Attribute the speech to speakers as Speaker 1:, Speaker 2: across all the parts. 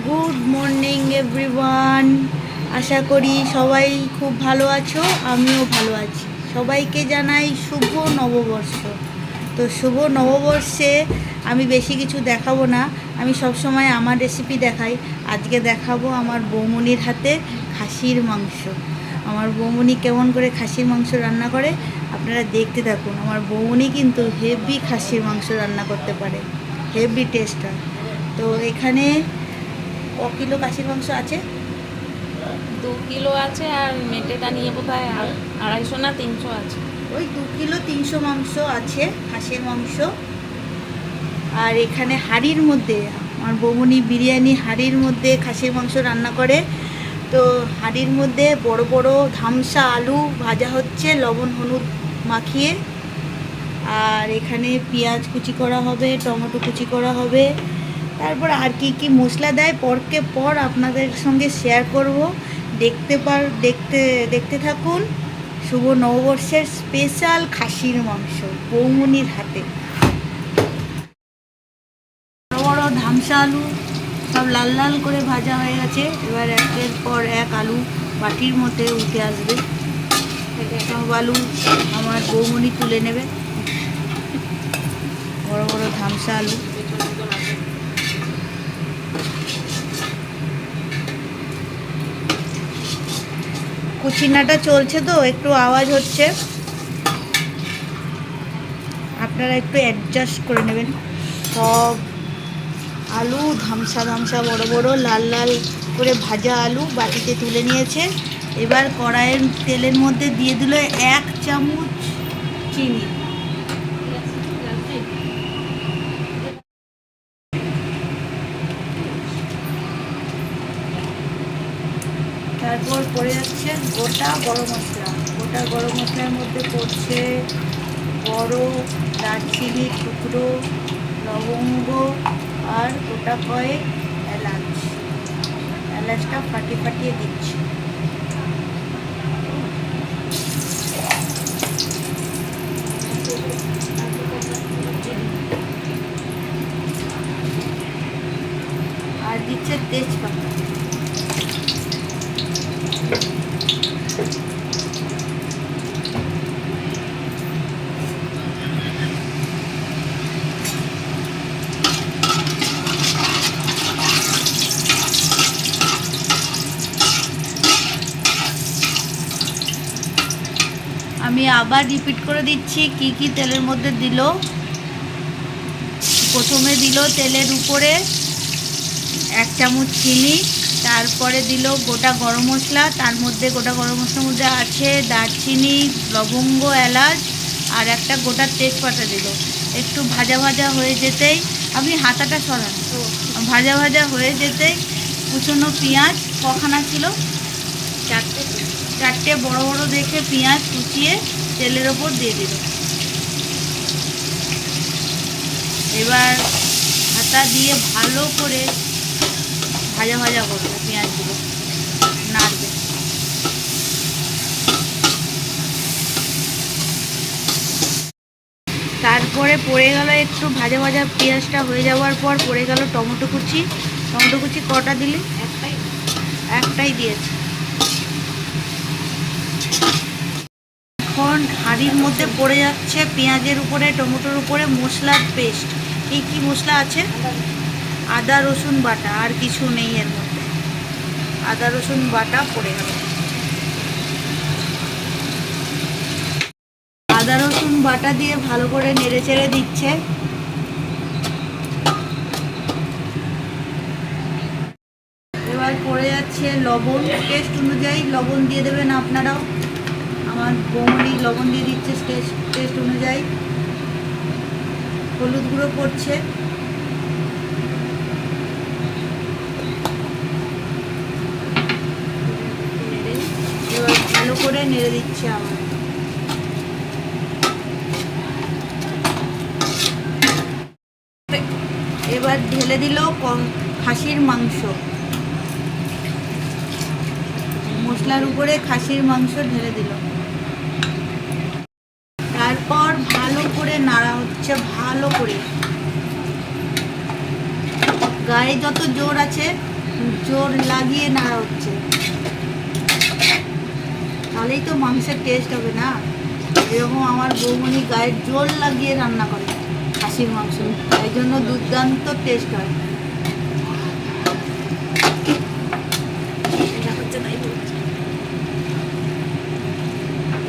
Speaker 1: Good morning everyone. আশা করি সবাই খুব ভালো আছো, আমিও ভালো আছি। সবাইকে জানাই শুভ নববর্ষ। তো শুভ নববর্ষে আমি বেশি কিছু দেখাবো না, আমি সবসময় আমার রেসিপি দেখাই। আজকে দেখাবো আমার বৌমনির হাতে খাসির মাংস। আমার বৌমনি কেমন করে খাসির মাংস রান্না করে আপনারা দেখতে থাকুন। আমার বৌমনি কিন্তু হেভি খাসির মাংস রান্না করতে পারে, হেভি টেস্ট হয়। তো এখানে কিলো খাসির মাংস আছে?
Speaker 2: 2 কিলো আছে, আর মেটেটা নিয়ে বোধহয় 250 না 300 আছে।
Speaker 1: ওই 2 কিলো 300 মাংস আছে খাসির মাংস। আর এখানে হাঁড়ির মধ্যে আমার বৌমনি বিরিয়ানি হাঁড়ির মধ্যে খাসির মাংস রান্না করে। তো হাঁড়ির মধ্যে বড় বড় ধামসা আলু ভাজা হচ্ছে লবণ হলুদ মাখিয়ে। আর এখানে পেঁয়াজ কুচি করা হবে, টমেটো কুচি করা হবে। তারপর আর কি কি মশলা দেয় পরকে পর আপনাদের সঙ্গে শেয়ার করব। দেখতে দেখতে থাকুন। শুভ নববর্ষের স্পেশাল খাসির মাংস বৌমনির হাতে। বড় বড় ধামসা আলু সব লাল লাল করে ভাজা হয়ে গেছে। এবার একের পর এক আলু বাটির মধ্যে উঠে আসবে। সব আলু আমার বৌমনি তুলে নেবে। বড় বড় ধামসা আলু। কুচিনাটা চলছে তো একটু আওয়াজ হচ্ছে, আপনারা একটু অ্যাডজাস্ট করে নেবেন। সব আলু ধামসা ধামসা বড় বড় লাল লাল করে ভাজা আলু বাটিতে তুলে নিয়েছে। এবার কড়াইয়ের তেলের মধ্যে দিয়ে দিল 1 চামচ চিনি। তারপর পড়ে যাচ্ছে গোটা গরম মশলা। গোটা গরম মশলার মধ্যে পড়ছে বড় দারচিনি টুকরো, লবঙ্গ আর গোটা কয়েক এলাচ। এলাচটা ফাটিয়ে ফাটিয়ে দিচ্ছি। আর দিচ্ছে তেজপাতা। আমি আবার রিপিট করে দিচ্ছি কি কি তেলের মধ্যে দিল। প্রথমে দিল তেলের উপরে 1 চামচ চিনি, তারপরে দিল গোটা গরম মশলা। তার মধ্যে গোটা গরম মশলার মধ্যে আছে দারচিনি, লবঙ্গ, এলাচ আর একটা গোটা তেজপাতা দিল। একটু ভাজা ভাজা হয়ে যেতেই, আপনি হাতাটা সরান, ভাজা ভাজা হয়ে যেতেই কুচনো পেঁয়াজ কখানা ছিল, চারটে বড় বড় দেখে পেঁয়াজ কুচিয়ে তেলের ওপর দিয়ে দিল। এবার হাতা দিয়ে ভালো করে ভাজা ভাজা করবে, পেঁয়াজগুলো নাড়বে। তারপরে পড়ে গেল একটু ভাজা ভাজা পেঁয়াজটা হয়ে যাওয়ার পর পড়ে গেল টমেটো কুচি। টমেটো কুচি কটা দিলে? একটাই দিয়েছে। এখন হাঁড়ির মধ্যে পড়ে যাচ্ছে পেঁয়াজের উপরে টমেটোর উপরে মশলার পেস্ট। কী কী মশলা আছে? আদা রসুন বাটা, আর কিছু নেই এর মধ্যে। আদা রসুন বাটা পড়ে গেল। আদা রসুন বাটা দিয়ে ভালো করে নেড়ে চেড়ে দিচ্ছে। এবার পড়ে যাচ্ছে লবণ। টেস্ট অনুযায়ী লবণ দিয়ে দেবেন আপনারাও। আমার বৌমনি লবণ দিয়ে দিচ্ছে টেস্ট অনুযায়ী। হলুদ গুঁড়ো পড়ছে। এবার ভালো করে নেড়ে দিচ্ছে আবার। এবার ঢেলে দিল খাসির মাংস। মশলার উপরে খাসির মাংস ঢেলে দিল। তারপর ভালো করে নাড়া হচ্ছে, ভালো করে। গায়ে যত জোর আছে জোর লাগিয়ে নাড়া হচ্ছে, তাহলেই তো মাংসের টেস্ট হবে না। এরকম আমার বৌমনি গায়ের জোর লাগিয়ে রান্না করে খাসির মাংস, তাই জন্য দুর্দান্ত টেস্ট হয়।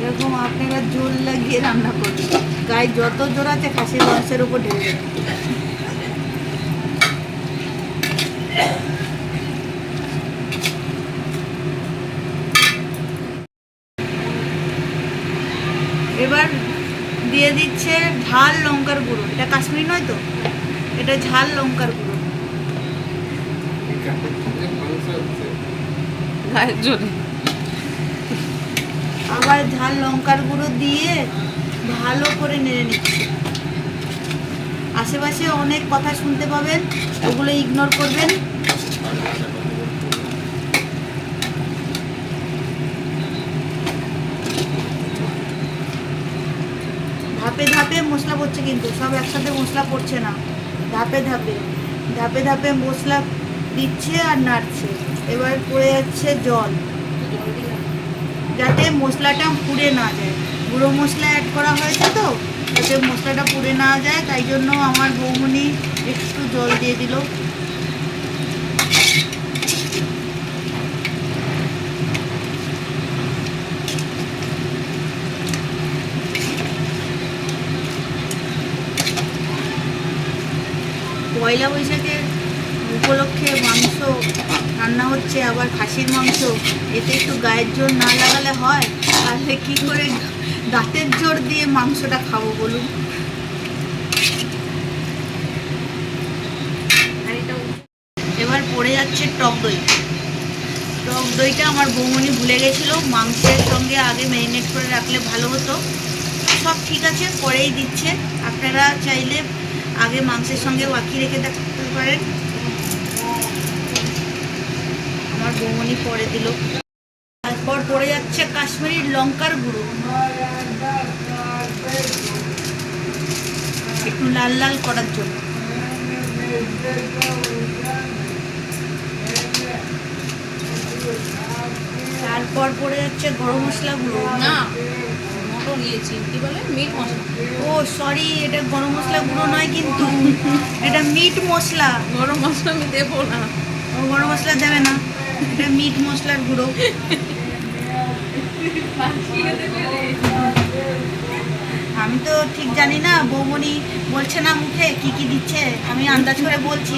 Speaker 1: এরকম আপনারা জোর লাগিয়ে রান্না করবেন, গায়ে যত জোর আছে খাসির মাংসের উপর ঢেলে দেবেন। এবার দিয়ে দিচ্ছে ঝাল লঙ্কার গুঁড়ো, এটা কাশ্মীরি নয় তো, এটা ঝাল লঙ্কার গুঁড়ো।
Speaker 2: গায়ের জোরে
Speaker 1: আবার ঝাল লঙ্কার গুঁড়ো দিয়ে ভালো করে নেড়ে নিচ্ছে। আশেপাশে অনেক কথা শুনতে পাবেন, ওগুলো ইগনোর করবেন। ধাপে ধাপে মশলা পড়ছে, কিন্তু সব একসাথে মশলা পড়ছে না, ধাপে ধাপে ধাপে ধাপে মশলা দিচ্ছে আর নাড়ছে। এবার পড়ে যাচ্ছে জল, যাতে মশলাটা পুড়ে না যায়। গুঁড়ো মশলা অ্যাড করা হয়েছে তো, যাতে মশলাটা পুড়ে না যায়, তাই জন্য আমার বৌমনি একটু জল দিয়ে দিল। পয়লা বৈশাখের উপলক্ষে মাংস রান্না হচ্ছে, আবার খাসির মাংস, এতে একটু গায়ের জোর না লাগালে হয়? তাহলে কি করে দাঁতের জোর দিয়ে মাংসটা খাবো বলুন? এবার পড়ে যাচ্ছে টক দই। টক দইটা আমার বৌমনি ভুলে গেছিল, মাংসের সঙ্গে আগে ম্যারিনেট করে রাখলে ভালো হতো। সব ঠিক আছে, পরেই দিচ্ছে। আপনারা চাইলে আগে মাংসের সঙ্গে বাকি রেখে দেখতে পারেন, আমার বৌমনি পরে দিল। তারপর পড়ে যাচ্ছে কাশ্মীরি লঙ্কার গুঁড়ো, একটু লাল লাল করার জন্য। তারপর পড়ে যাচ্ছে গরম মশলা গুঁড়ো।
Speaker 2: না মটন নিয়েছি, কি বলে মিট মশলা।
Speaker 1: ও সরি, এটা গরম মশলা গুঁড়ো নয় কিন্তু, এটা মিট মশলা।
Speaker 2: গরম মশলা আমি দেবো না।
Speaker 1: ও গরম মশলা দেবে না, এটা মিট মশলার গুঁড়ো। আমি তো ঠিক জানি না, বৌমনি বলছে না মুখে কি কি দিচ্ছে, আমি আন্দাজ করে বলছি।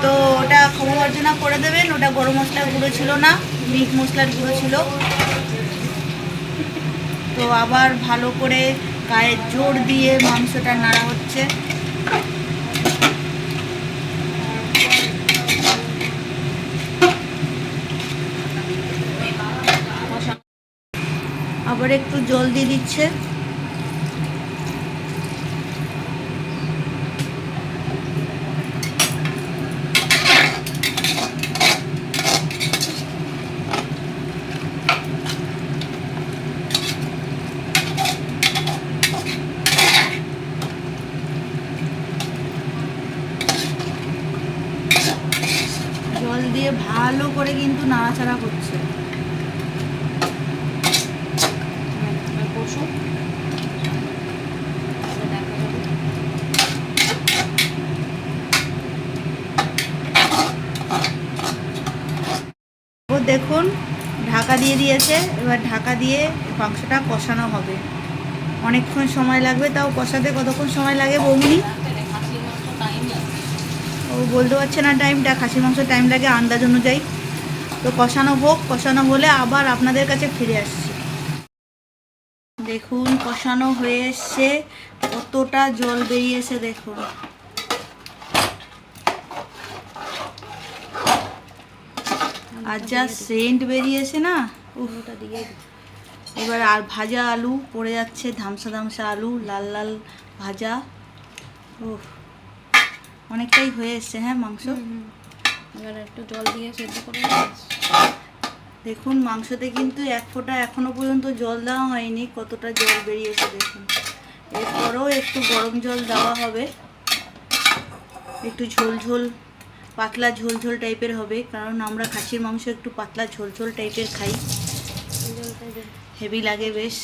Speaker 1: তো ওটা খবর অর্জনা করে দেবেন, ওটা গরম মশলার গুঁড়ো ছিল না, মিট মশলার গুঁড়ো ছিল। তো আবার ভালো করে গায়ে জোর দিয়ে মাংসটা নাড়া হচ্ছে। আবার একটু জল দিয়ে দিচ্ছে। জল দিয়ে ভালো করে কিন্তু নাড়াচাড়া করছে। ও দেখুন ঢাকা দিয়ে দিয়েছে, এবার ঢাকা দিয়ে মাংসটা কষানো হবে। অনেকক্ষণ সময় লাগবে, তাও কষাতে কতক্ষণ সময় লাগে বৌমনি? ও বলতে পারছে না টাইমটা, খাসির মাংস টাইম লাগে আন্দাজ অনুযায়ী। তো কষানো হোক, কষানো হলে আবার আপনাদের কাছে ফিরে আসছি। দেখুন কষানো হয়ে এসছে, কতটা জল বেরিয়েছে দেখুন। আর যা সেন্ট বেরিয়েছে না, ওটা দিয়ে এবার আর ভাজা আলু পড়ে যাচ্ছে, ধামসা ধামসা আলু, লাল লাল ভাজা। ও অনেকটাই হয়ে এসছে হ্যাঁ মাংস।
Speaker 2: এবার একটু জল দিয়ে সেদ্ধ করে
Speaker 1: দেখুন মাংসতে কিন্তু এক ফোঁটা এখনো পর্যন্ত জল দেওয়া হয়নি, কতটা জল বেরিয়েছে দেখুন। এরপরও একটু গরম জল দেওয়া হবে, একটু ঝোল ঝোল পাতলা ঝোল ঝোল টাইপের হবে, কারণ আমরা খাসির মাংস একটু পাতলা ঝোল ঝোল টাইপের খাই, হেভি লাগে বেশ।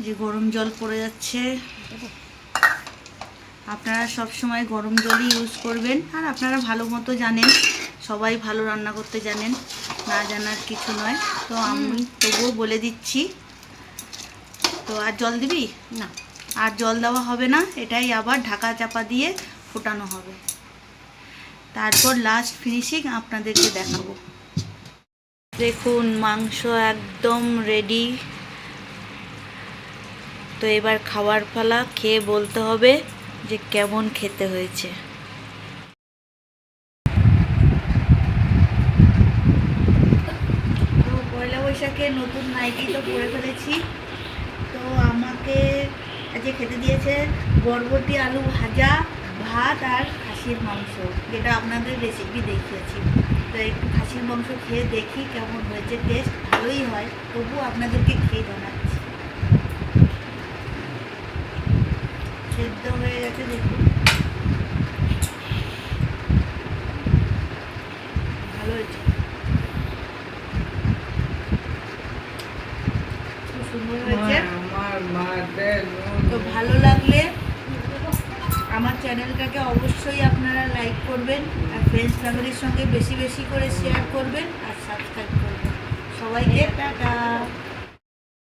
Speaker 1: যে গরম জল পড়ে যাচ্ছে, আপনারা সব সময় গরম জলই ইউজ করবেন। আর আপনারা ভালো মতো জানেন, সবাই ভালো রান্না করতে জানেন, না জানার কিছু নয়। তো আমি তবুও বলে দিচ্ছি। তো আর জল দিবি না, আর জল দেওয়া হবে না, এটাই আবার ঢাকা চাপা দিয়ে ফোটানো হবে। তারপর লাস্ট ফিনিশিং আপনাদেরকে দেখাবো। দেখুন মাংস একদম রেডি। তো এবার খাওয়ার পালা, খেয়ে বলতে হবে যে কেমন খেতে হয়েছে। তো পয়লা বৈশাখে নতুন নাইটি তো পরে ফেলেছি। তো আমাকে আজকে খেতে দিয়েছে বরবটি আলু ভাজা, ভাত আর খাসির মাংস, যেটা আপনাদের রেসিপি দেখিয়েছি। তো একটু খাসির মাংস খেয়ে দেখি কেমন হয়েছে, টেস্ট ভালোই হয়, তবু আপনাদেরকে খেয়ে জানাচ্ছি। সেদ্ধ হয়ে গেছে দেখুন, ভালো হয়েছে, খুব সুন্দর হয়েছে। তো ভালো লাগলে আমার চ্যানেলটাকে অবশ্যই আপনারা লাইক করবেন, আর ফ্রেন্ডস ফ্যামিলির সঙ্গে বেশি বেশি করে শেয়ার করবেন, আর সাবস্ক্রাইব করবেন। সবাইকে টাটা।